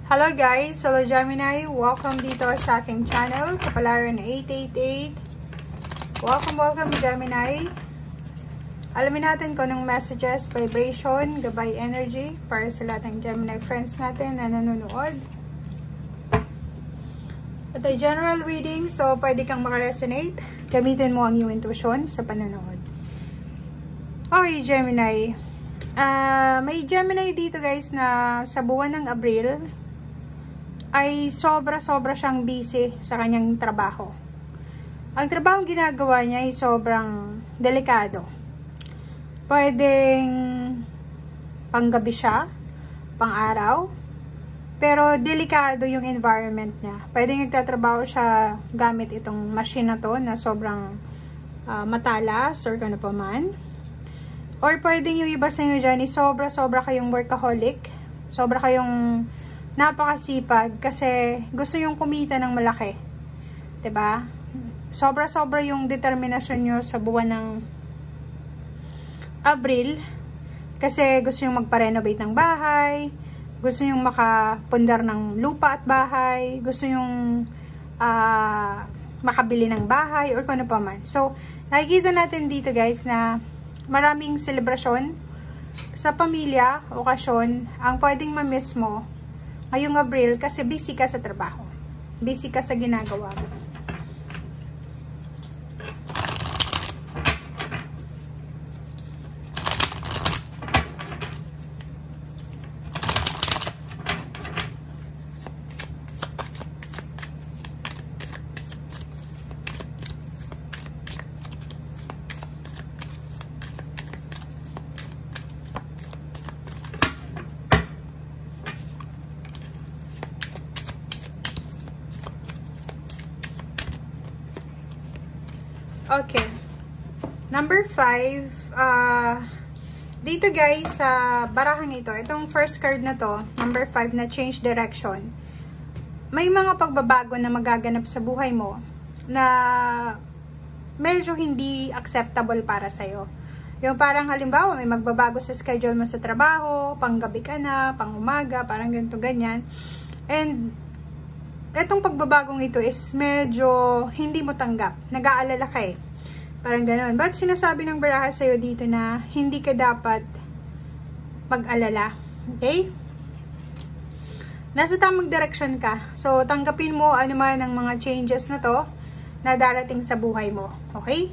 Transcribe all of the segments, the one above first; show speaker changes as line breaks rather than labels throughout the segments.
Hello guys! Hello Gemini! Welcome dito sa aking channel, Kapalaran 888. Welcome Gemini! Alamin natin kung anong messages, vibration, gabay energy para sa lahat ng Gemini friends natin na nanonood. At ay general reading, so pwede kang makaresonate. Gamitin mo ang iyong intuition sa panonood. Okay Gemini. May Gemini dito guys na sa buwan ng Abril ay sobra siyang busy sa kanyang trabaho. Ang trabaho ginagawa niya ay sobrang delikado. Pwedeng panggabi siya, pang-araw, pero delikado yung environment niya. Pwedeng nagtatrabaho siya gamit itong machine na to na sobrang matalas or kano pa man. Or pwedeng yung iba sa inyo dyan, sobra kayong workaholic. Sobra kayong napakasipag kasi gusto yung kumita ng malaki. 'Di ba? Sobra yung determinasyon nyo sa buwan ng Abril kasi gusto yung magpa-renovate ng bahay, gusto yung makapundar ng lupa at bahay, gusto yung makabili ng bahay or kung ano pa man. So, nakikita natin dito guys na maraming selebrasyon sa pamilya, okasyon, ang pwedeng ma-miss mo ngayong Abril kasi busy ka sa trabaho. Busy ka sa ginagawa mo. Okay. Number 5. Dito guys, sa barahang ito, itong first card na to, number 5 na change direction. May mga pagbabago na magaganap sa buhay mo na medyo hindi acceptable para sa'yo. Yung parang halimbawa, may magbabago sa schedule mo sa trabaho, panggabi ka na, pang umaga, parang ganito, ganyan. And etong pagbabagong ito is medyo hindi mo tanggap. Nag-aalala ka eh. Parang gano'n. But sinasabi ng baraha sa'yo dito na hindi ka dapat mag-alala. Okay? Nasa tamang direction ka. So, tanggapin mo ano man ang mga changes na to na darating sa buhay mo. Okay?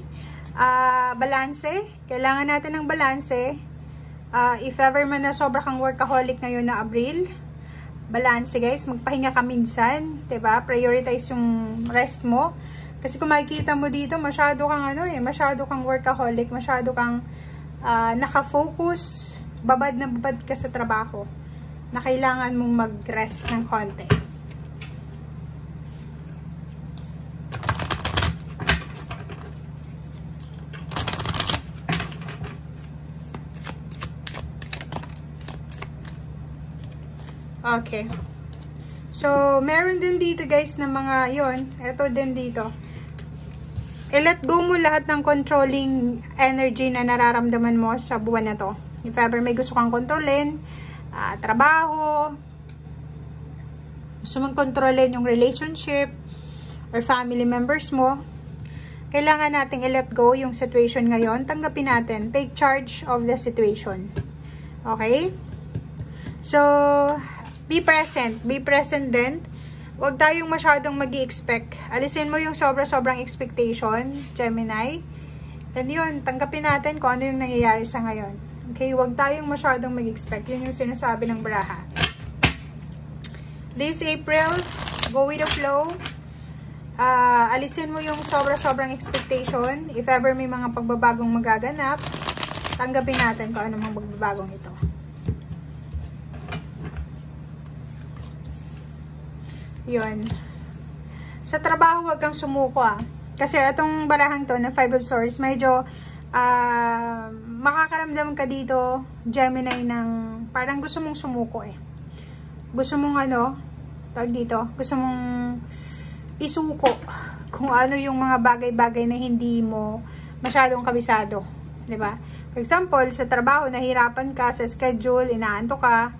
Balanse. Kailangan natin ng balanse. If ever man na sobra kang workaholic ngayon na Abril, balanse guys, magpahinga ka minsan, 'di ba? Prioritize yung rest mo. Kasi kung makikita mo dito, masyado kang workaholic, masyado kang naka-focus, babad na babad ka sa trabaho. Na kailangan mong mag-rest ng konti. Okay. So, meron din dito guys na mga yon. Ito din dito. I-let go mo lahat ng controlling energy na nararamdaman mo sa buwan na to. If ever may gusto kang kontrolin, trabaho, gusto mong kontrolin yung relationship or family members mo, kailangan nating i-let go yung situation ngayon. Tanggapin natin. Take charge of the situation. Okay? So, be present. Be present din. Huwag tayong masyadong mag-i-expect. Alisin mo yung sobrang expectation, Gemini. And yun, tanggapin natin kung ano yung nangyayari sa ngayon. Okay? Huwag tayong masyadong mag-expect. Yun yung sinasabi ng baraha. This April, go with the flow. Alisin mo yung sobrang expectation. If ever may mga pagbabagong magaganap, tanggapin natin kung ano mga pagbabagong ito. Yun. Sa trabaho, huwag kang sumuko Kasi itong barahang to na 5 of Swords, medyo makakaramdam ka dito, Gemini, ng parang gusto mong sumuko eh. Gusto mong gusto mong isuko kung ano yung mga bagay-bagay na hindi mo masyadong kabisado. 'Di ba? For example, sa trabaho, nahirapan ka sa schedule, inaanto ka,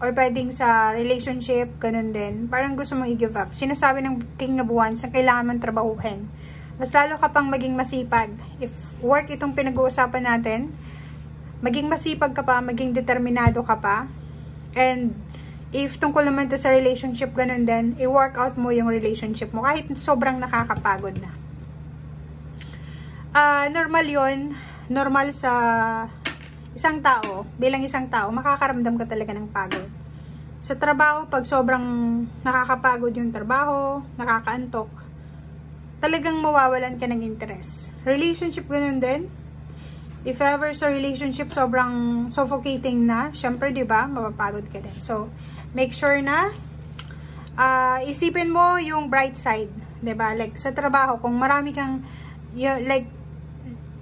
or pwedeng sa relationship, ganun din. Parang gusto mong i-give up. Sinasabi ng King of Wands na kailangan mong trabahuhin. Mas lalo ka pang maging masipag. If work itong pinag-uusapan natin, maging masipag ka pa, maging determinado ka pa. And if tungkol naman to sa relationship, ganun din, i-work out mo yung relationship mo kahit sobrang nakakapagod na. Normal yun. Normal sa isang tao, bilang isang tao, makakaramdam ka talaga ng pagod. Sa trabaho, pag sobrang nakakapagod yung trabaho, nakakaantok, talagang mawawalan ka ng interest. Relationship, ganun din. If ever sa relationship, sobrang suffocating na, syempre, di ba, mapapagod ka din. So, make sure na isipin mo yung bright side, di ba? Like, sa trabaho, kung marami kang, like,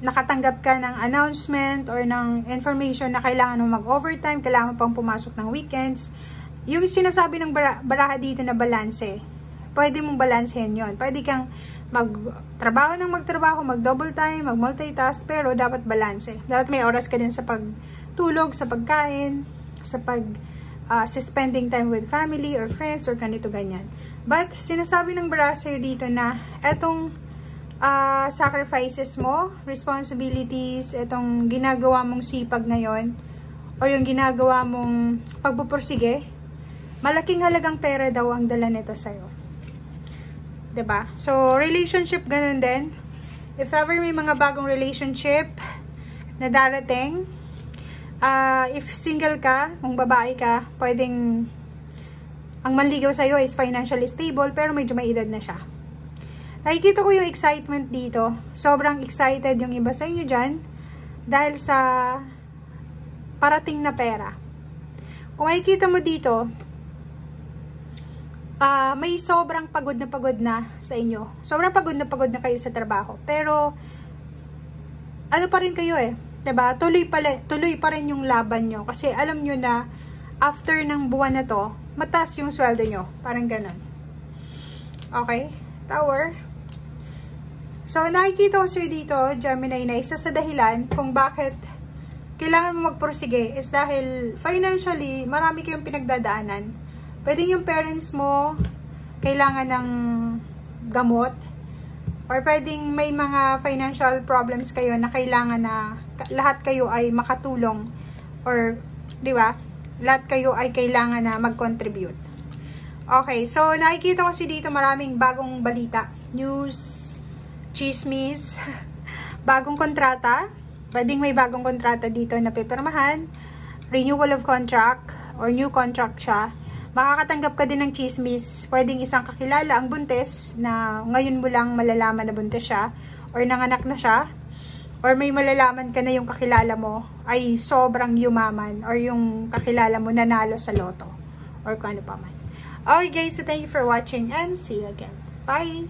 nakatanggap ka ng announcement or ng information na kailangan mo mag-overtime, kailangan mo pang pumasok ng weekends, yung sinasabi ng baraha dito na balanse, pwede mong balansehin yon. Pwede kang magtrabaho ng magtrabaho, mag-double time, mag-multitask, pero dapat balanse. Dapat may oras ka din sa pagtulog, sa pagkain, sa spending time with family or friends or ganito ganyan. But sinasabi ng baraha sa'yo dito na etong sacrifices mo, responsibilities, itong ginagawa mong sipag ngayon, o yung ginagawa mong pagpupursige, malaking halagang pera daw ang dala nito sa'yo. 'Di ba? So, relationship, ganun din. If ever may mga bagong relationship na darating, if single ka, kung babae ka, pwedeng ang manligaw sa'yo is financially stable, pero medyo may edad na siya. Nakikita ko yung excitement dito. Sobrang excited yung iba sa inyo dyan dahil sa parating na pera. Kung makikita mo dito, may sobrang pagod na sa inyo. Sobrang pagod na kayo sa trabaho. Pero, ano pa rin kayo eh. 'Di ba? Tuloy pa rin yung laban nyo. Kasi alam nyo na, after ng buwan na to, mataas yung sweldo nyo. Parang ganun. Okay? Tower. So, nakikita ko sa'yo dito, Gemini, na isa sa dahilan kung bakit kailangan mo magpursige is dahil financially, marami kayong pinagdadaanan. Pwede yung parents mo kailangan ng gamot, or pwedeng may mga financial problems kayo na kailangan na lahat kayo ay makatulong, or, di ba, lahat kayo ay kailangan na mag-contribute. Okay, so nakikita ko dito maraming bagong balita, news, chismis, bagong kontrata. Pwedeng may bagong kontrata dito na pipirmahan, renewal of contract, or new contract siya. Makakatanggap ka din ng chismis. Pwedeng isang kakilala ang buntis na ngayon mo lang malalaman na buntis siya, or nanganak na siya, or may malalaman ka na yung kakilala mo ay sobrang yumaman, or yung kakilala mo nanalo sa loto, or kung ano pa man. Okay guys, so thank you for watching and see you again. Bye!